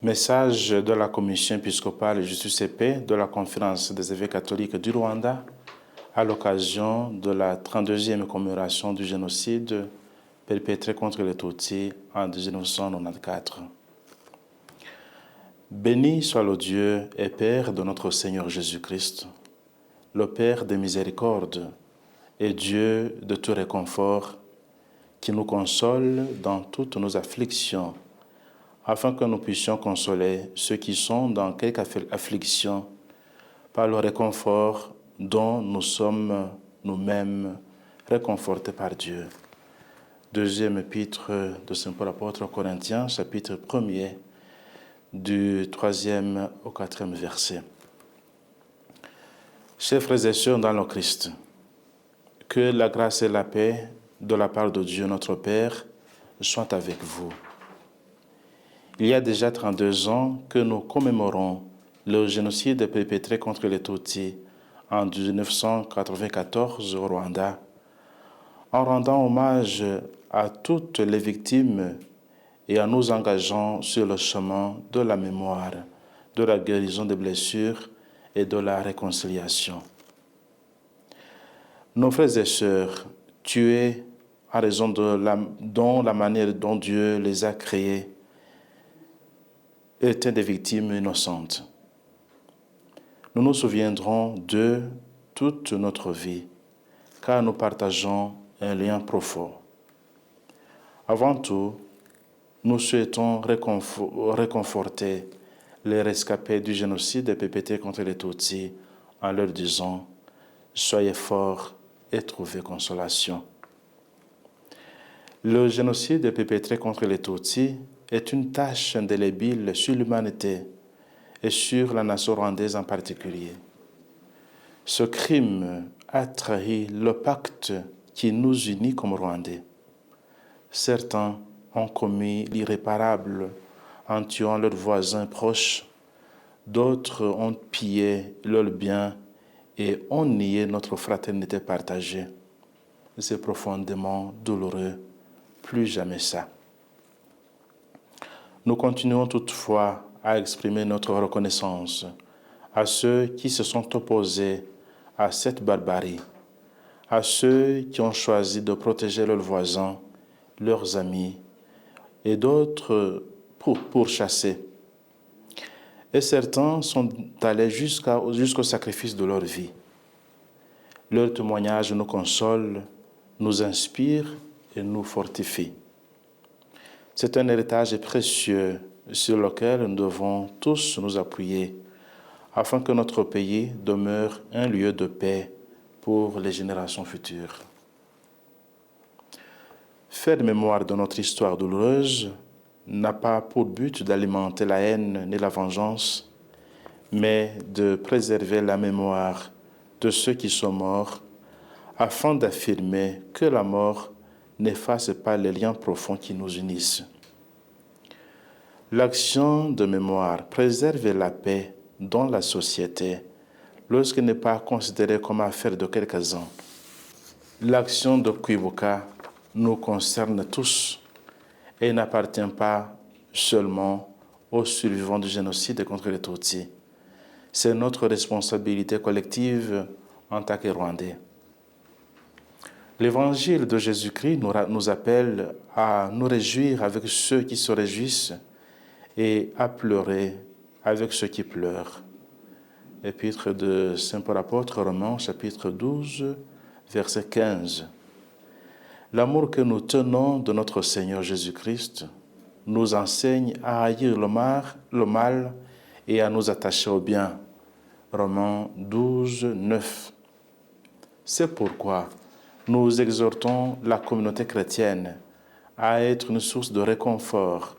Message de la Commission épiscopale Justice et Paix de la Conférence des évêques catholiques du Rwanda à l'occasion de la 32e commémoration du génocide perpétré contre les Tutsis en 1994. Béni soit le Dieu et Père de notre Seigneur Jésus-Christ, le Père des miséricordes et Dieu de tout réconfort, qui nous console dans toutes nos afflictions, afin que nous puissions consoler ceux qui sont dans quelque affliction par le réconfort dont nous sommes nous-mêmes réconfortés par Dieu. Deuxième épître de Saint Paul apôtre aux Corinthiens, chapitre 1er, du 3e au 4e verset. Chers frères et sœurs dans le Christ, que la grâce et la paix de la part de Dieu notre Père soient avec vous. Il y a déjà 32 ans que nous commémorons le génocide perpétré contre les Tutsis en 1994 au Rwanda, en rendant hommage à toutes les victimes et en nous engageant sur le chemin de la mémoire, de la guérison des blessures et de la réconciliation. Nos frères et sœurs, tués à raison de la manière dont Dieu les a créés, étaient des victimes innocentes. Nous nous souviendrons d'eux toute notre vie, car nous partageons un lien profond. Avant tout, nous souhaitons réconforter les rescapés du génocide perpétré contre les Tutsis en leur disant « Soyez forts et trouvez consolation ». Le génocide perpétré contre les Tutsis est une tâche indélébile sur l'humanité et sur la nation rwandaise en particulier. Ce crime a trahi le pacte qui nous unit comme Rwandais. Certains ont commis l'irréparable en tuant leurs voisins proches, d'autres ont pillé leurs biens et ont nié notre fraternité partagée. C'est profondément douloureux, plus jamais ça. Nous continuons toutefois à exprimer notre reconnaissance à ceux qui se sont opposés à cette barbarie, à ceux qui ont choisi de protéger leurs voisins, leurs amis et d'autres pour chasser. Et certains sont allés jusqu'au sacrifice de leur vie. Leur témoignage nous console, nous inspire et nous fortifie. C'est un héritage précieux sur lequel nous devons tous nous appuyer afin que notre pays demeure un lieu de paix pour les générations futures. Faire mémoire de notre histoire douloureuse n'a pas pour but d'alimenter la haine ni la vengeance, mais de préserver la mémoire de ceux qui sont morts afin d'affirmer que la mort n'efface pas les liens profonds qui nous unissent. L'action de mémoire préserve la paix dans la société lorsqu'elle n'est pas considérée comme affaire de quelques-uns. L'action de Kwibuka nous concerne tous et n'appartient pas seulement aux survivants du génocide contre les Tutsis. C'est notre responsabilité collective en tant que Rwandais. L'évangile de Jésus-Christ nous appelle à nous réjouir avec ceux qui se réjouissent et à pleurer avec ceux qui pleurent. Épître de Saint Paul apôtre Romains, chapitre 12, verset 15. L'amour que nous tenons de notre Seigneur Jésus-Christ nous enseigne à haïr le mal et à nous attacher au bien. Romains 12, 9. C'est pourquoi nous exhortons la communauté chrétienne à être une source de réconfort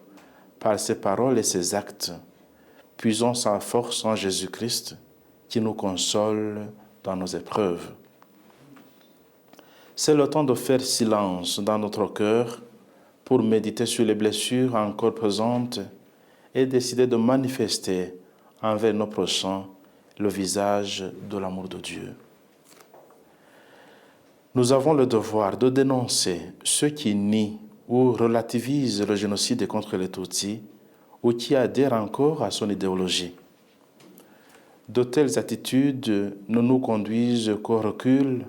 par ses paroles et ses actes, puisant sa force en Jésus-Christ qui nous console dans nos épreuves. C'est le temps de faire silence dans notre cœur pour méditer sur les blessures encore présentes et décider de manifester envers nos prochains le visage de l'amour de Dieu. Nous avons le devoir de dénoncer ceux qui nient ou relativisent le génocide contre les Tutsis ou qui adhèrent encore à son idéologie. De telles attitudes ne nous conduisent qu'au recul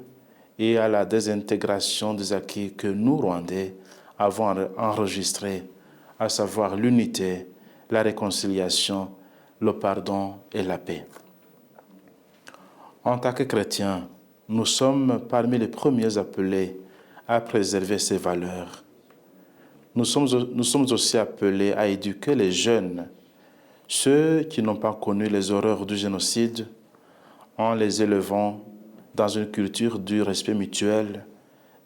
et à la désintégration des acquis que nous, Rwandais, avons enregistrés, à savoir l'unité, la réconciliation, le pardon et la paix. En tant que chrétiens, nous sommes parmi les premiers appelés à préserver ces valeurs. Nous sommes aussi appelés à éduquer les jeunes, ceux qui n'ont pas connu les horreurs du génocide, en les élevant dans une culture du respect mutuel,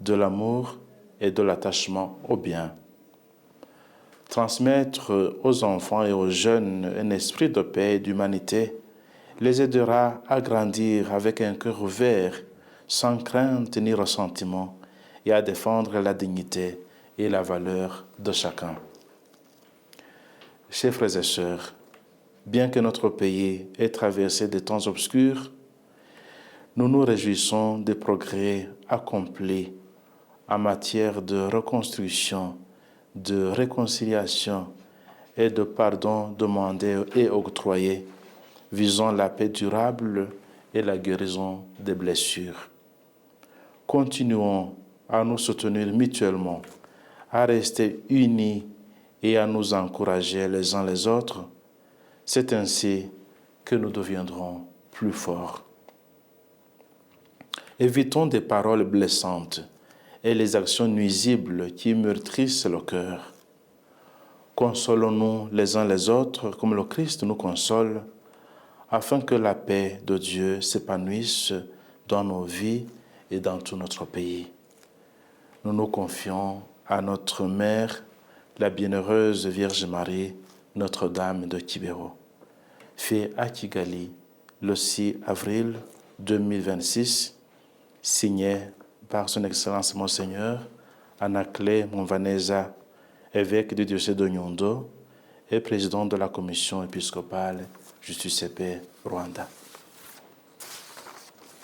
de l'amour et de l'attachement au bien. Transmettre aux enfants et aux jeunes un esprit de paix et d'humanité les aidera à grandir avec un cœur ouvert, sans crainte ni ressentiment, et à défendre la dignité et la valeur de chacun. Chers frères et sœurs, bien que notre pays ait traversé des temps obscurs, nous nous réjouissons des progrès accomplis en matière de reconstruction, de réconciliation et de pardon demandé et octroyé, visant la paix durable et la guérison des blessures. Continuons à nous soutenir mutuellement, à rester unis et à nous encourager les uns les autres. C'est ainsi que nous deviendrons plus forts. Évitons des paroles blessantes et les actions nuisibles qui meurtrissent le cœur. Consolons-nous les uns les autres comme le Christ nous console, afin que la paix de Dieu s'épanouisse dans nos vies et dans tout notre pays. Nous nous confions à notre Mère, la bienheureuse Vierge Marie, Notre-Dame de Kibero, fait à Kigali le 6 avril 2026, signé par son Excellence Monseigneur Anaclet Monvaneza, évêque du diocèse de Nyundo et président de la commission épiscopale Justice et Paix Rwanda.